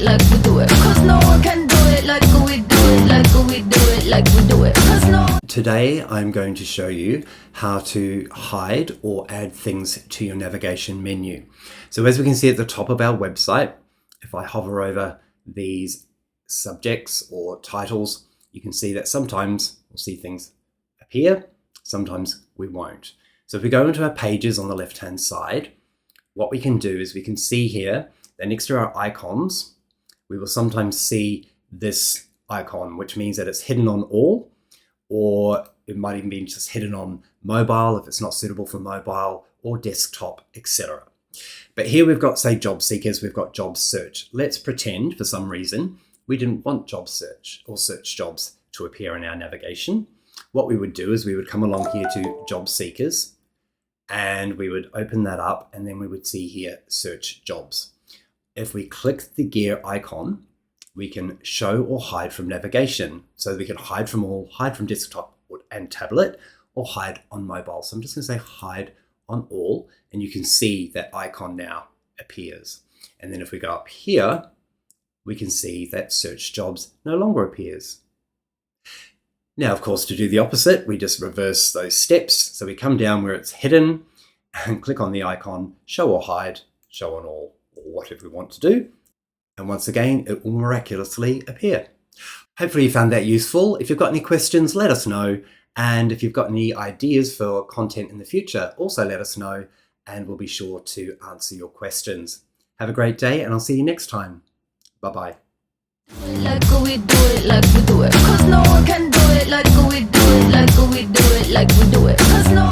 it like we do it. Cause no one can do it like we do it, like we do it, like we do it. Cause no. Today, I'm going to show you how to hide or add things to your navigation menu. So as we can see at the top of our website, if I hover over these subjects or titles, you can see that sometimes we'll see things appear, sometimes we won't. So if we go into our pages on the left-hand side, what we can do is we can see here that next to our icons, we will sometimes see this icon, which means that it's hidden on all, or it might even be just hidden on mobile if it's not suitable for mobile, or desktop, etc. But here we've got, say, job seekers, we've got job search. Let's pretend for some reason we didn't want job search or search jobs to appear in our navigation. What we would do is we would come along here to job seekers and we would open that up, and then we would see here search jobs. If we click the gear icon, we can show or hide from navigation. So we can hide from all, hide from desktop and tablet, or hide on mobile. So I'm just going to say hide on all, and you can see that icon now appears. And then if we go up here, we can see that search jobs no longer appears. Now, of course, to do the opposite, we just reverse those steps. So we come down where it's hidden and click on the icon, show or hide, show on all, or whatever we want to do. And once again, it will miraculously appear. Hopefully you found that useful. If you've got any questions, let us know. And if you've got any ideas for content in the future, also let us know, and we'll be sure to answer your questions. Have a great day, and I'll see you next time. Bye-bye. Like we do it, like we do it. Cause no one can do it like we do it, like we do it, like we do it. Cause no